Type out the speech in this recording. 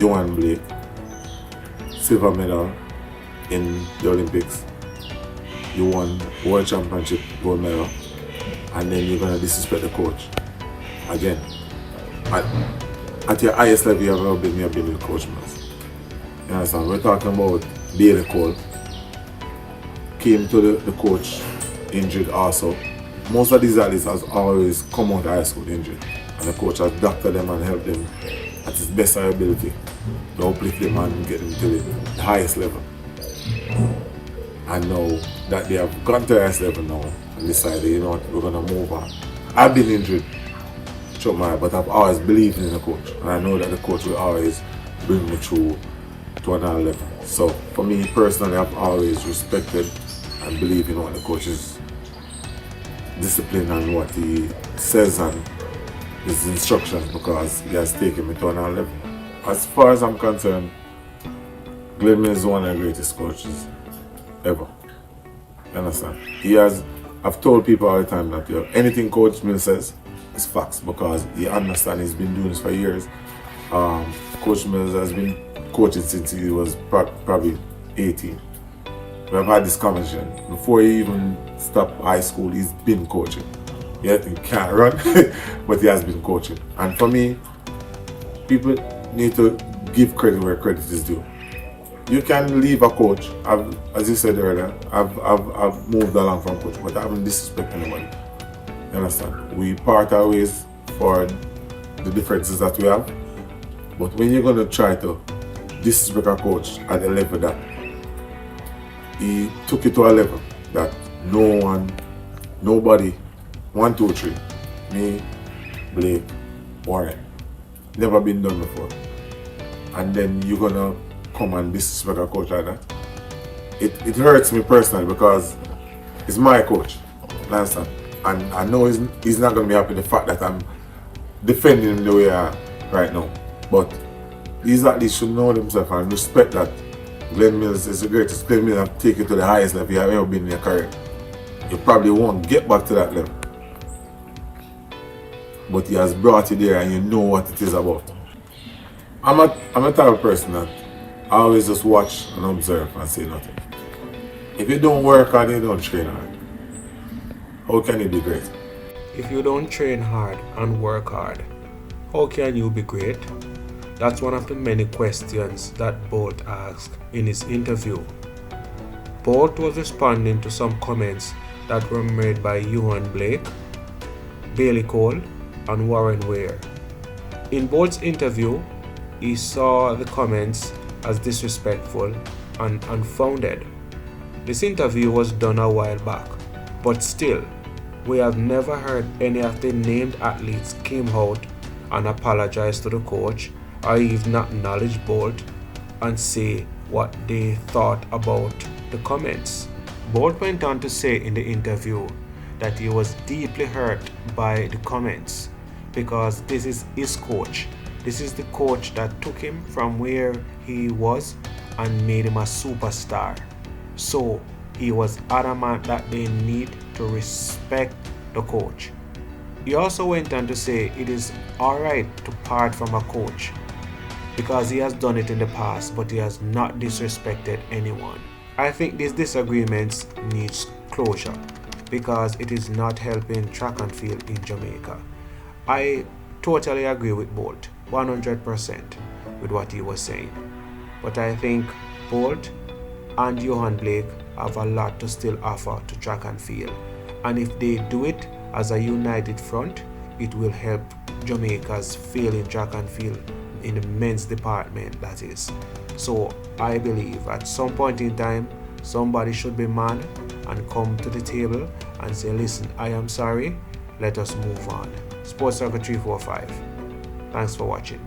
Usain Blake, silver medal in the Olympics. You won World Championship gold medal, and then you're gonna disrespect the coach again. At your highest level you have ever been, you have been with Coach Mills. You understand? We're talking about Bailey Cole. Came to the coach injured also. Most of these athletes has always come out of high school injured, and the coach has doctored them and helped them at his best ability to uplift them and get them to the highest level. And now that they have gone to the highest level now and decided, you know what, we're gonna move on. I've been injured, but I've always believed in the coach, and I know that the coach will always bring me through to another level. So for me personally, I've always respected and believed in what the coach's discipline and what he says and his instructions, because he has taken me to another level. As far as I'm concerned, Glen Mills is one of the greatest coaches ever. You understand? I've told people all the time that anything Coach Mills says is facts, because he understands he's been doing this for years. Coach Mills has been coaching since he was probably 18. We have had this conversation. Before he even stopped high school, he's been coaching. Yet he can't run, but he has been coaching. And for me, people need to give credit where credit is due. You can leave a coach. As you said earlier, I've moved along from coach, but I haven't disrespected anybody. You understand? We part our ways for the differences that we have. But when you're gonna try to disrespect a coach at the level that he took it to a level that nobody, 1, 2, 3, me, Blake, Warren, never been done before. And then you're gonna come and disrespect a coach like that. It hurts me personally, because it's my coach, understand? And I know he's not gonna be happy with the fact that I'm defending him the way I am right now. But these athletes should know themselves and respect that Glen Mills is the greatest. Glen Mills have taken it to the highest level you have ever been in your career. You probably won't get back to that level, but he has brought you there, and you know what it is about. I'm a type of person that I always just watch and observe and say nothing. If you don't work hard, you don't train hard, how can you be great? If you don't train hard and work hard, how can you be great? That's one of the many questions that Bolt asked in his interview. Bolt was responding to some comments that were made by Usain Blake, Bailey Cole, and Warren Weir. In Bolt's interview, he saw the comments as disrespectful and unfounded. This interview was done a while back, but still, we have never heard any of the named athletes came out and apologize to the coach, or even acknowledge Bolt and say what they thought about the comments. Bolt went on to say in the interview that he was deeply hurt by the comments, because this is his coach. This is the coach that took him from where he was and made him a superstar. So he was adamant that they need to respect the coach. He also went on to say it is alright to part from a coach, because he has done it in the past, but he has not disrespected anyone. I think these disagreements need closure, because it is not helping track and field in Jamaica. I totally agree with Bolt, 100% with what he was saying. But I think Bolt and Usain Blake have a lot to still offer to track and field. And if they do it as a united front, it will help Jamaica's failing track and field in the men's department, that is. So I believe at some point in time, somebody should be man and come to the table and say, listen, I am sorry, let us move on. Sports Circle 345. Thanks for watching.